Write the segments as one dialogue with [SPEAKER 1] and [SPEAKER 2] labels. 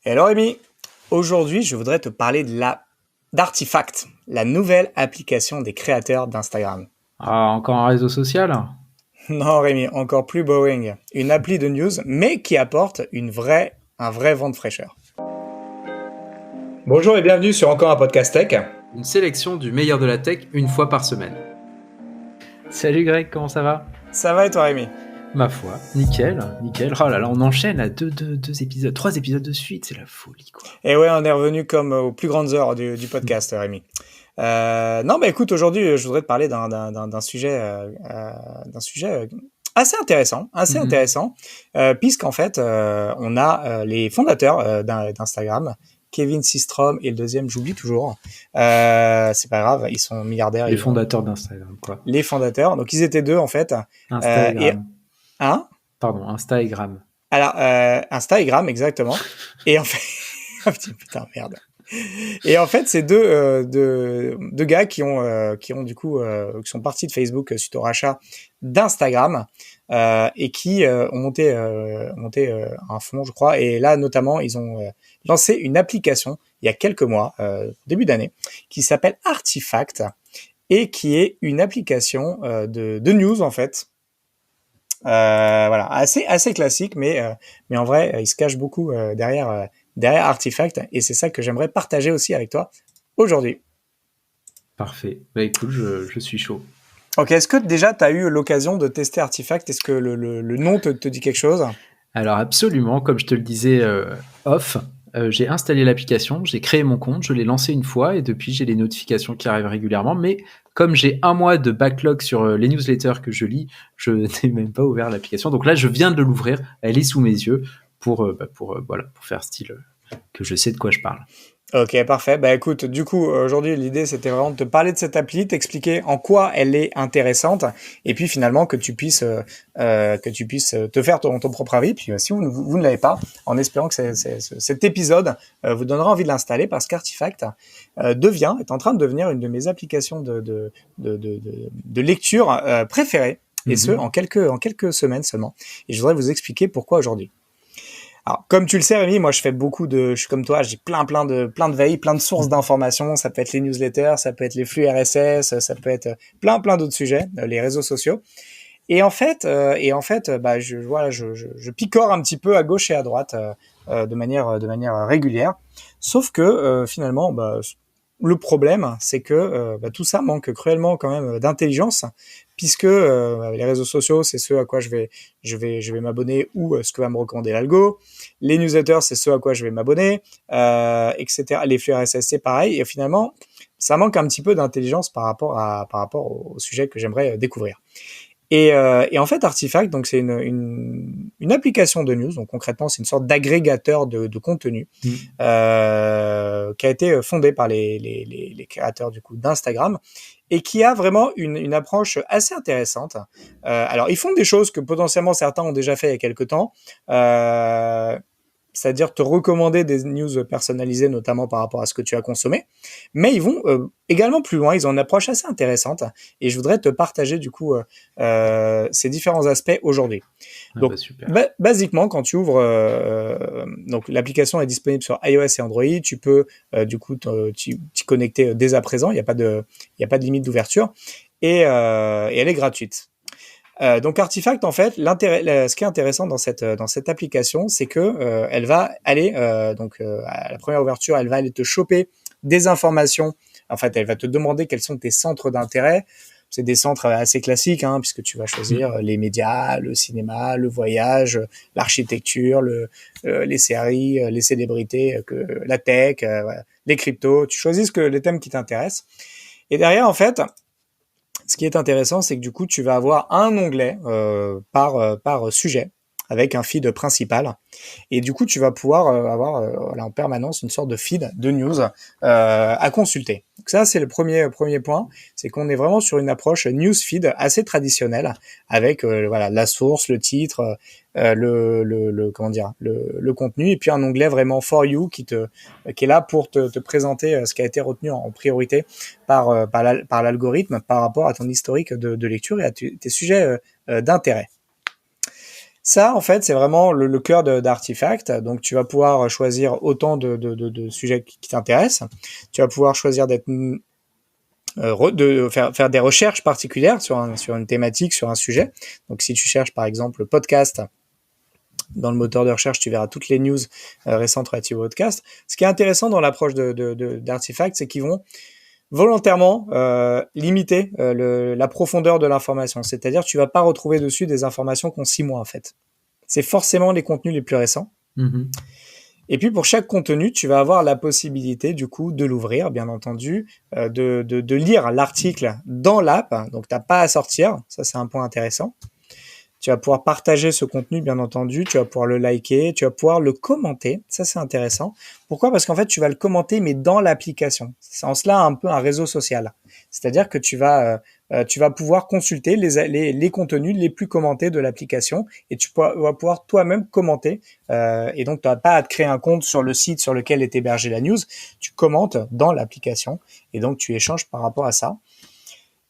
[SPEAKER 1] Hello Rémi, aujourd'hui je voudrais te parler d'Artifact, la nouvelle application des créateurs d'Instagram.
[SPEAKER 2] Ah, encore un réseau social?
[SPEAKER 1] Non Rémi, encore plus boring, une appli de news mais qui apporte un vrai vent de fraîcheur. Bonjour et bienvenue sur encore un podcast tech.
[SPEAKER 2] Une sélection du meilleur de la tech une fois par semaine. Salut Greg, comment ça va?
[SPEAKER 1] Ça va et toi Rémi?
[SPEAKER 2] Ma foi, nickel, nickel. Oh là là, on enchaîne à deux épisodes, 3 épisodes de suite, c'est la folie quoi.
[SPEAKER 1] Et ouais, on est revenu comme aux plus grandes heures du podcast Rémi. Non, bah écoute, aujourd'hui je voudrais te parler d'un sujet assez intéressant, puisqu'en fait, on a les fondateurs d'Instagram, Kevin Systrom et le deuxième, j'oublie toujours. C'est pas grave, ils sont milliardaires.
[SPEAKER 2] Les fondateurs d'Instagram, quoi.
[SPEAKER 1] Les fondateurs, donc ils étaient deux en fait. Et
[SPEAKER 2] Instagram.
[SPEAKER 1] un.
[SPEAKER 2] Pardon, Instagram.
[SPEAKER 1] Alors, Instagram, exactement. Et en fait, oh, putain, merde. Et en fait, c'est deux gars qui ont du coup qui sont partis de Facebook suite au rachat d'Instagram et qui ont monté un fonds, je crois. Et là, notamment, ils ont lancé une application il y a quelques mois, début d'année, qui s'appelle Artifact et qui est une application de news en fait. Voilà, assez classique, mais en vrai, il se cache beaucoup derrière Artifact, et c'est ça que j'aimerais partager aussi avec toi aujourd'hui.
[SPEAKER 2] Parfait. Bah écoute, je suis chaud.
[SPEAKER 1] Ok, est-ce que déjà tu as eu l'occasion de tester Artifact? Est-ce que le nom te dit quelque chose?
[SPEAKER 2] Alors absolument, comme je te le disais off, j'ai installé l'application, j'ai créé mon compte, je l'ai lancé une fois et depuis j'ai les notifications qui arrivent régulièrement. Mais comme j'ai un mois de backlog sur les newsletters que je lis, je n'ai même pas ouvert l'application. Donc là, je viens de l'ouvrir, elle est sous mes yeux voilà, pour faire style que je sais de quoi je parle.
[SPEAKER 1] Ok, parfait. Bah écoute, du coup, aujourd'hui, l'idée, c'était vraiment de te parler de cette appli, t'expliquer en quoi elle est intéressante, et puis finalement que tu puisses te faire ton propre avis. Puis si vous ne l'avez pas, en espérant que cet épisode vous donnera envie de l'installer, parce qu'Artifact est en train de devenir une de mes applications de lecture préférées, et ce,
[SPEAKER 2] Mhm.
[SPEAKER 1] en quelques semaines seulement. Et je voudrais vous expliquer pourquoi aujourd'hui. Alors, comme tu le sais, Rémi, moi, je suis comme toi, j'ai plein de veilles, plein de sources d'informations. Ça peut être les newsletters, ça peut être les flux RSS, ça peut être plein d'autres sujets, les réseaux sociaux. Bah, je picore un petit peu à gauche et à droite, de manière régulière. Sauf que, finalement, bah, le problème, c'est que bah, tout ça manque cruellement quand même d'intelligence, puisque les réseaux sociaux, c'est ce à quoi je vais m'abonner ou ce que va me recommander l'algo. Les newsletters, c'est ce à quoi je vais m'abonner, etc. Les flux RSS, c'est pareil. Et finalement, ça manque un petit peu d'intelligence par rapport au sujet que j'aimerais découvrir. Et en fait, Artifact, donc c'est une application de news. Donc concrètement, c'est une sorte d'agrégateur de contenu
[SPEAKER 2] Mhm.
[SPEAKER 1] qui a été fondé par les créateurs du coup d'Instagram et qui a vraiment une approche assez intéressante. Alors, ils font des choses que potentiellement certains ont déjà fait il y a quelques temps. C'est-à-dire te recommander des news personnalisées, notamment par rapport à ce que tu as consommé. Mais ils vont également plus loin, ils ont une approche assez intéressante, et je voudrais te partager du coup ces différents aspects aujourd'hui.
[SPEAKER 2] Ah
[SPEAKER 1] Donc,
[SPEAKER 2] bah super.
[SPEAKER 1] basiquement, quand tu ouvres, donc l'application est disponible sur iOS et Android, tu peux du coup t'y connecter dès à présent, il y a pas de limite d'ouverture, et elle est gratuite. Donc Artifact, en fait, ce qui est intéressant dans cette application, c'est que elle va aller à la première ouverture, elle va aller te choper des informations. En fait, elle va te demander quels sont tes centres d'intérêt. C'est des centres assez classiques, hein, puisque tu vas choisir
[SPEAKER 2] Mhm.
[SPEAKER 1] les médias, le cinéma, le voyage, l'architecture, les séries, les célébrités, la tech, voilà, les cryptos. Tu choisis les thèmes qui t'intéressent. Et derrière, en fait, ce qui est intéressant, c'est que du coup, tu vas avoir un onglet par sujet avec un feed principal. Et du coup, tu vas pouvoir avoir voilà, en permanence une sorte de feed de news à consulter. Donc ça, c'est le premier point, c'est qu'on est vraiment sur une approche news feed assez traditionnelle, avec voilà la source, le titre, comment dire, le contenu, et puis un onglet vraiment for you qui est là pour te présenter ce qui a été retenu en priorité par l'algorithme par rapport à ton historique de lecture et à tes sujets d'intérêt. Ça, en fait, c'est vraiment le cœur d'Artifact. Donc, tu vas pouvoir choisir autant de sujets qui t'intéressent. Tu vas pouvoir choisir de faire des recherches particulières sur une thématique, sur un sujet. Donc, si tu cherches, par exemple, podcast, dans le moteur de recherche, tu verras toutes les news récentes relatives au podcast. Ce qui est intéressant dans l'approche d'Artifact, c'est qu'ils vont volontairement limiter la profondeur de l'information. C'est-à-dire, tu vas pas retrouver dessus des informations qui ont 6 mois, en fait. C'est forcément les contenus les plus récents. Et puis pour chaque contenu, tu vas avoir la possibilité du coup de l'ouvrir, bien entendu, de lire l'article dans l'app. Donc t'as pas à sortir, ça c'est un point intéressant. Tu vas pouvoir partager ce contenu, bien entendu. Tu vas pouvoir le liker, tu vas pouvoir le commenter. Ça, c'est intéressant. Pourquoi? Parce qu'en fait, tu vas le commenter, mais dans l'application. C'est en cela un peu un réseau social. C'est-à-dire que tu vas pouvoir consulter les contenus les plus commentés de l'application et tu vas pouvoir toi-même commenter. Et donc, tu n'as pas à te créer un compte sur le site sur lequel est hébergée la news. Tu commentes dans l'application et donc tu échanges par rapport à ça.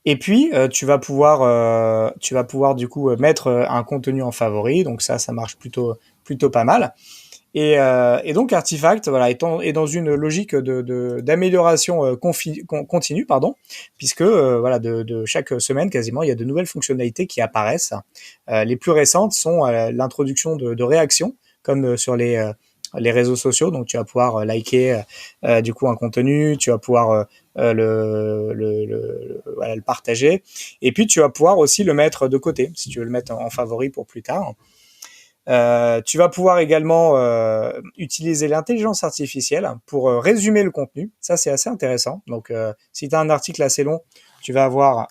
[SPEAKER 1] Et puis tu vas pouvoir du coup mettre un contenu en favori, donc ça marche plutôt pas mal. Et donc Artifact voilà est dans une logique d'amélioration continue pardon, puisque voilà de chaque semaine quasiment il y a de nouvelles fonctionnalités qui apparaissent. Les plus récentes sont l'introduction de réactions comme sur les réseaux sociaux, donc tu vas pouvoir liker du coup un contenu, tu vas pouvoir voilà, le partager, et puis tu vas pouvoir aussi le mettre de côté si tu veux le mettre en favori pour plus tard. Tu vas pouvoir également utiliser l'intelligence artificielle pour résumer le contenu. Ça, c'est assez intéressant. Donc, si tu as un article assez long, tu vas avoir...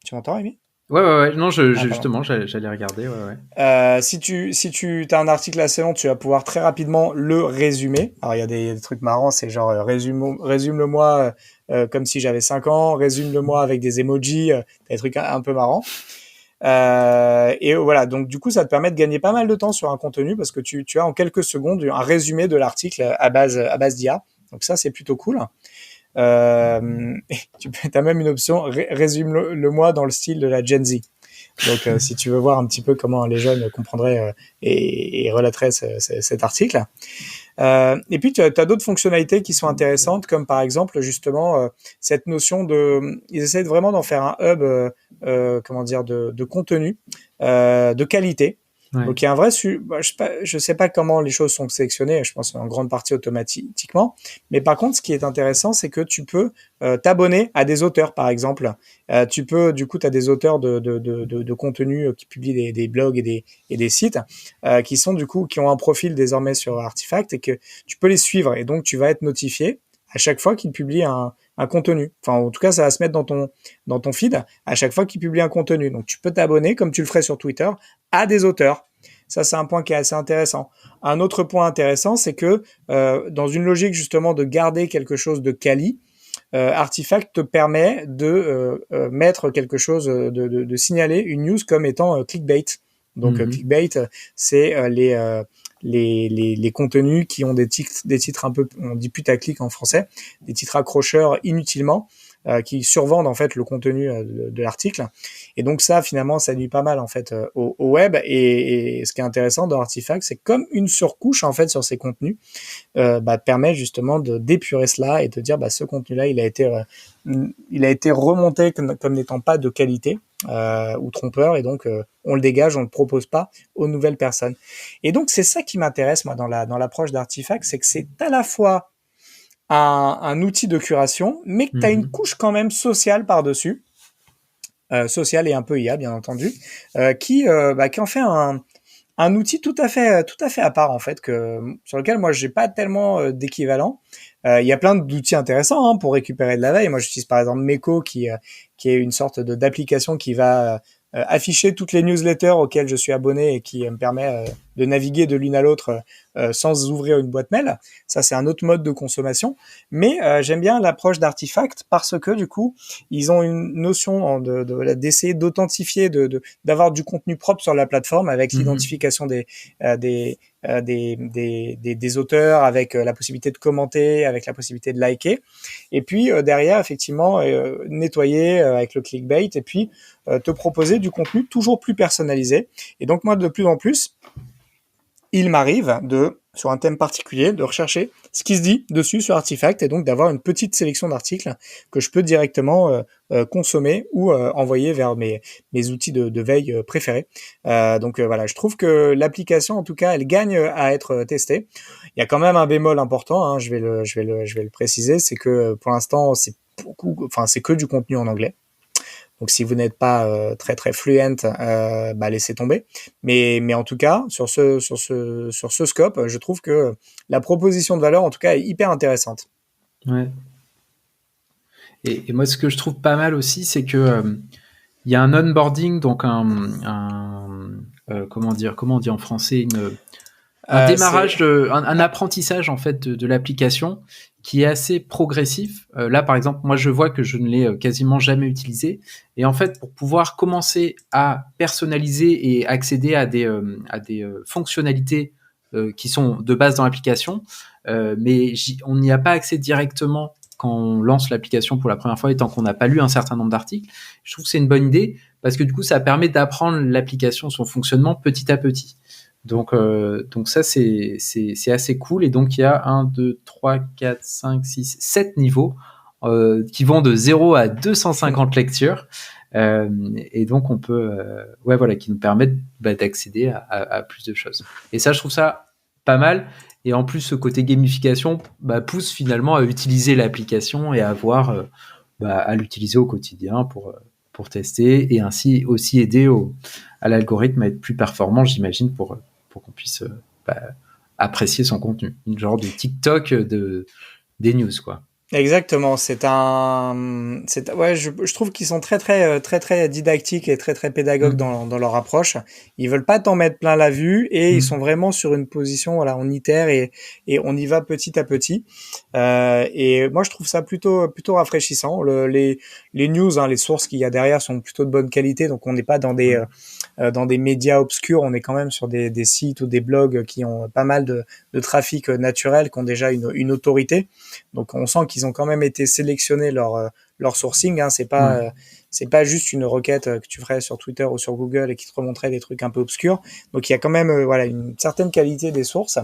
[SPEAKER 1] Tu m'entends, Rémi?
[SPEAKER 2] Ouais. Non, justement, j'allais regarder. Ouais.
[SPEAKER 1] Si tu as un article assez long, tu vas pouvoir très rapidement le résumer. Alors, il y a des trucs marrants, c'est genre résume-le-moi comme si j'avais 5 ans, résume-le-moi avec des emojis, des trucs un peu marrants. Et voilà, donc du coup, ça te permet de gagner pas mal de temps sur un contenu parce que tu as en quelques secondes un résumé de l'article à base d'IA. Donc ça, c'est plutôt cool. Tu as même une option résume-le-moi dans le style de la Gen Z. Donc, si tu veux voir un petit peu comment les jeunes comprendraient et relateraient cet article. Et puis, tu as d'autres fonctionnalités qui sont intéressantes, comme par exemple, justement, cette notion ils essaient vraiment d'en faire un hub, comment dire, de contenu, de qualité. Ouais. Donc il y a un vrai je sais pas comment les choses sont sélectionnées, je pense en grande partie automatiquement, mais par contre ce qui est intéressant c'est que tu peux t'abonner à des auteurs par exemple. Tu peux du coup tu as des auteurs de contenu qui publient des blogs et des sites qui sont du coup qui ont un profil désormais sur Artifact et que tu peux les suivre et donc tu vas être notifié à chaque fois qu'ils publient un contenu. Enfin, en tout cas, ça va se mettre dans ton feed à chaque fois qu'ils publient un contenu. Donc, tu peux t'abonner, comme tu le ferais sur Twitter, à des auteurs. Ça, c'est un point qui est assez intéressant. Un autre point intéressant, c'est que dans une logique justement de garder quelque chose de quali, Artifact te permet de mettre quelque chose, de signaler une news comme étant clickbait. Donc, clickbait, c'est les contenus qui ont des titres un peu, on dit putaclic en français, des titres accrocheurs inutilement, qui survendent en fait le contenu de l'article. Et donc ça, finalement, ça nuit pas mal en fait au web. Et ce qui est intéressant dans Artifact, c'est comme une surcouche en fait sur ces contenus, permet justement d'épurer cela et de dire ce contenu-là, il a été remonté comme n'étant pas de qualité ou trompeur, et donc on le dégage, on le propose pas aux nouvelles personnes. Et donc c'est ça qui m'intéresse moi dans l'approche d'Artifact, c'est que c'est à la fois un outil de curation, mais que tu as une couche quand même sociale par-dessus, sociale et un peu IA bien entendu, qui en fait un outil tout à fait à part en fait, sur lequel moi j'ai pas tellement d'équivalent. Il y a plein d'outils intéressants pour récupérer de la veille. Moi j'utilise par exemple Meko qui est une sorte d'application qui va afficher toutes les newsletters auxquelles je suis abonné et qui me permet de naviguer de l'une à l'autre sans ouvrir une boîte mail. Ça, c'est un autre mode de consommation. Mais j'aime bien l'approche d'Artifact parce que du coup, ils ont une notion d'essayer d'authentifier, d'avoir du contenu propre sur la plateforme avec l'identification des auteurs, avec la possibilité de commenter, avec la possibilité de liker, et puis derrière effectivement nettoyer avec le clickbait, et puis te proposer du contenu toujours plus personnalisé. Et donc moi de plus en plus, il m'arrive sur un thème particulier, de rechercher ce qui se dit dessus sur Artifact, et donc d'avoir une petite sélection d'articles que je peux directement consommer ou envoyer vers mes outils de veille préférés. Donc voilà, je trouve que l'application, en tout cas, elle gagne à être testée. Il y a quand même un bémol important, hein, je vais le préciser, c'est que pour l'instant, c'est que du contenu en anglais. Donc si vous n'êtes pas très très fluent, laissez tomber. Mais en tout cas, sur ce scope, je trouve que la proposition de valeur, en tout cas, est hyper intéressante.
[SPEAKER 2] Ouais. Et moi, ce que je trouve pas mal aussi, c'est que il y a un onboarding, donc comment on dit en français, un démarrage, un apprentissage en fait de l'application qui est assez progressif. Là, par exemple, moi, je vois que je ne l'ai quasiment jamais utilisé. Et en fait, pour pouvoir commencer à personnaliser et accéder à des fonctionnalités qui sont de base dans l'application, mais on n'y a pas accès directement quand on lance l'application pour la première fois et tant qu'on n'a pas lu un certain nombre d'articles. Je trouve que c'est une bonne idée parce que du coup, ça permet d'apprendre l'application, son fonctionnement petit à petit. Donc ça, c'est assez cool. Et donc, il y a 1, 2, 3, 4, 5, 6, 7 niveaux qui vont de 0 à 250 lectures. Et donc, on peut... qui nous permettent d'accéder à plus de choses. Et ça, je trouve ça pas mal. Et en plus, ce côté gamification pousse finalement à utiliser l'application et à avoir... à l'utiliser au quotidien pour tester et ainsi aussi aider à l'algorithme à être plus performant, j'imagine, pour qu'on puisse apprécier son contenu. Une genre de TikTok des news, quoi.
[SPEAKER 1] Exactement, je trouve qu'ils sont très didactiques et très pédagogues dans leur approche. Ils veulent pas t'en mettre plein la vue et ils sont vraiment sur une position, voilà, on itère et on y va petit à petit. Et moi je trouve ça plutôt rafraîchissant. Les news, hein, les sources qu'il y a derrière sont plutôt de bonne qualité, donc on n'est pas dans des médias obscurs, on est quand même sur des sites ou des blogs qui ont pas mal de trafic naturel, qui ont déjà une autorité. Donc on sent qu'ils ont quand même été sélectionnés leur sourcing, hein. C'est pas juste une requête que tu ferais sur Twitter ou sur Google et qui te remonterait des trucs un peu obscurs. Donc il y a quand même une certaine qualité des sources.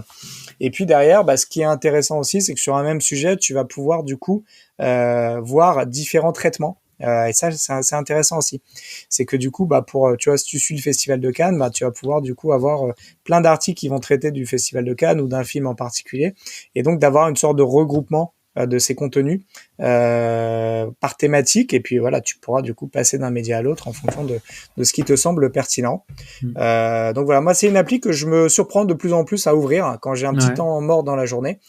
[SPEAKER 1] Et puis derrière, ce qui est intéressant aussi, c'est que sur un même sujet, tu vas pouvoir du coup voir différents traitements. Et ça, c'est intéressant aussi. C'est que du coup, tu vois, si tu suis le Festival de Cannes, tu vas pouvoir du coup avoir plein d'articles qui vont traiter du Festival de Cannes ou d'un film en particulier, et donc d'avoir une sorte de regroupement de ces contenus par thématique, et puis voilà, tu pourras du coup passer d'un média à l'autre en fonction de ce qui te semble pertinent. Donc voilà, moi c'est une appli que je me surprends de plus en plus à ouvrir quand j'ai un petit temps mort dans la journée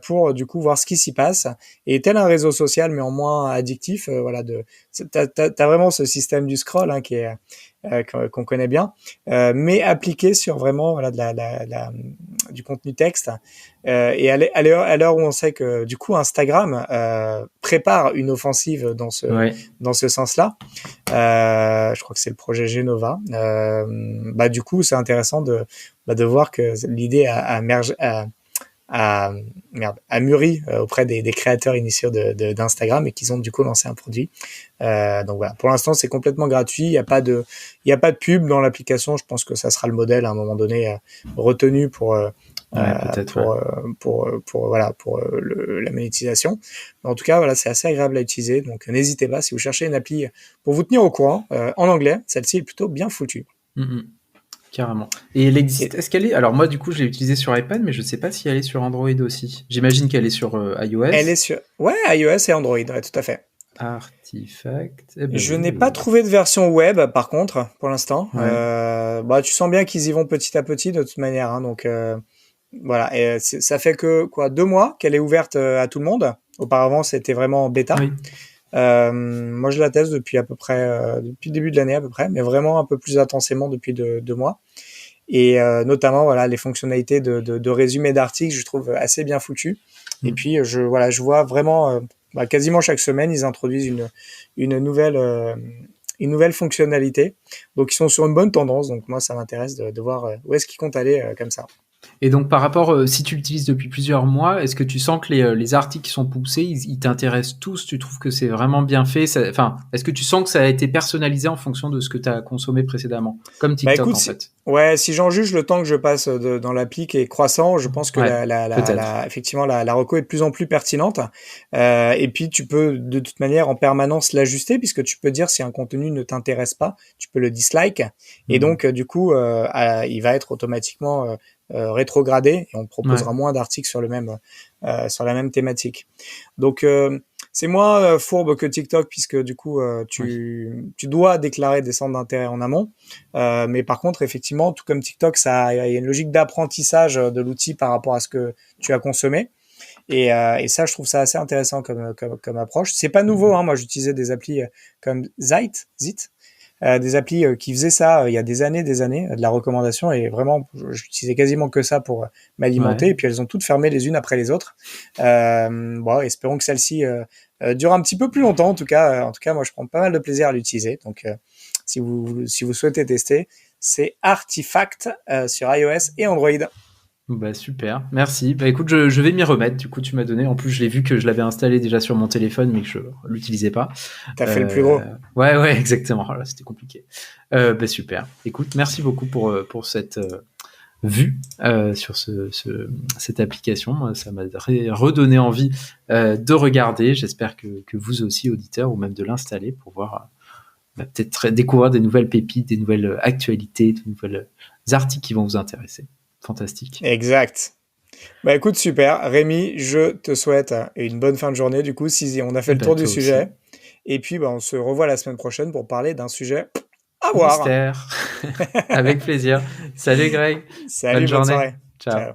[SPEAKER 1] pour du coup voir ce qui s'y passe, et tel un réseau social mais en moins addictif. T'as vraiment ce système du scroll, hein, qui est qu'on connaît bien, mais appliqué sur vraiment du contenu texte. Et à l'heure où on sait que du coup Instagram prépare une offensive dans ce sens-là, je crois que c'est le projet Genova. Du coup, c'est intéressant de voir que l'idée a mûri auprès des créateurs initiaux d'Instagram, et qu'ils ont du coup lancé un produit. Donc voilà, pour l'instant c'est complètement gratuit, il y a pas de pub dans l'application. Je pense que ça sera le modèle à un moment donné retenu pour la monétisation. Mais en tout cas, voilà, c'est assez agréable à utiliser. Donc n'hésitez pas si vous cherchez une appli pour vous tenir au courant en anglais. Celle-ci est plutôt bien foutue.
[SPEAKER 2] Carrément. Et elle existe. Est-ce qu'elle est... Alors moi, du coup, je l'ai utilisée sur iPad, mais je sais pas si elle est sur Android aussi. J'imagine qu'elle est sur iOS.
[SPEAKER 1] Elle est sur iOS et Android, tout à fait.
[SPEAKER 2] Artifact.
[SPEAKER 1] Je n'ai pas trouvé de version web, par contre, pour l'instant. Tu sens bien qu'ils y vont petit à petit de toute manière, hein, donc voilà. Et ça fait que 2 mois qu'elle est ouverte à tout le monde. Auparavant, c'était vraiment en bêta.
[SPEAKER 2] Oui.
[SPEAKER 1] Moi, je la teste depuis à peu près depuis le début de l'année à peu près, mais vraiment un peu plus intensément depuis 2 mois. et notamment voilà les fonctionnalités de résumé d'articles, je trouve assez bien foutues. Et puis je vois vraiment quasiment chaque semaine ils introduisent une nouvelle fonctionnalité. Donc ils sont sur une bonne tendance. Donc moi ça m'intéresse de voir où est-ce qu'ils comptent aller comme ça.
[SPEAKER 2] Et donc par rapport, si tu l'utilises depuis plusieurs mois, est-ce que tu sens que les articles qui sont poussés, ils t'intéressent tous? Tu trouves que c'est vraiment bien fait? Enfin, est-ce que tu sens que ça a été personnalisé en fonction de ce que tu as consommé précédemment? Comme TikTok,
[SPEAKER 1] écoute,
[SPEAKER 2] en fait.
[SPEAKER 1] Ouais, si j'en juge le temps que je passe dans l'appli qui est croissant, je pense que effectivement la reco est de plus en plus pertinente. Et puis tu peux de toute manière en permanence l'ajuster puisque tu peux dire si un contenu ne t'intéresse pas, tu peux le dislike et donc du coup il va être automatiquement rétrogradé et on te proposera moins d'articles sur sur la même thématique. Donc c'est moins fourbe que TikTok puisque du coup tu dois déclarer des centres d'intérêt en amont, mais par contre effectivement tout comme TikTok il y a une logique d'apprentissage de l'outil par rapport à ce que tu as consommé et ça je trouve ça assez intéressant comme approche. C'est pas nouveau, hein, moi j'utilisais des applis comme Zite, des applis qui faisaient ça il y a des années, de la recommandation et vraiment j'utilisais quasiment que ça pour m'alimenter et puis elles ont toutes fermé les unes après les autres. Espérons que celle-ci dure un petit peu plus longtemps. En tout cas moi je prends pas mal de plaisir à l'utiliser. Donc si vous souhaitez tester, c'est Artifact sur iOS et Android.
[SPEAKER 2] Bah super, merci. Bah écoute, je vais m'y remettre. Du coup, tu m'as donné. En plus, je l'ai vu que je l'avais installé déjà sur mon téléphone, mais que je l'utilisais pas.
[SPEAKER 1] T'as fait le plus gros.
[SPEAKER 2] Ouais, exactement. Là, c'était compliqué. Bah super. Écoute, merci beaucoup pour cette vue sur cette application. Ça m'a redonné envie de regarder. J'espère que vous aussi, auditeurs, ou même de l'installer pour voir. Peut-être découvrir des nouvelles pépites, des nouvelles actualités, de nouvelles articles qui vont vous intéresser. Fantastique.
[SPEAKER 1] Exact. Bah écoute, super. Rémi, je te souhaite une bonne fin de journée. Du coup, si on a fait le tour du sujet. Et puis, on se revoit la semaine prochaine pour parler d'un sujet à voir.
[SPEAKER 2] Mystère. Avec plaisir. Salut Greg.
[SPEAKER 1] Salut, bonne soirée.
[SPEAKER 2] Ciao.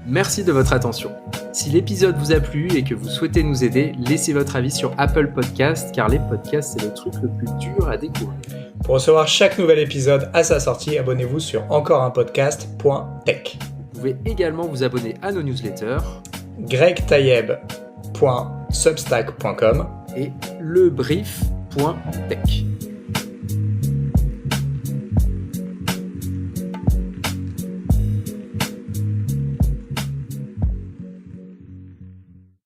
[SPEAKER 2] Merci de votre attention. Si l'épisode vous a plu et que vous souhaitez nous aider, laissez votre avis sur Apple Podcast, car les podcasts, c'est le truc le plus dur à découvrir.
[SPEAKER 1] Pour recevoir chaque nouvel épisode à sa sortie, abonnez-vous sur encoreunpodcast.tech.
[SPEAKER 2] Vous pouvez également vous abonner à nos newsletters
[SPEAKER 1] gregtayeb.substack.com
[SPEAKER 2] et lebrief.tech.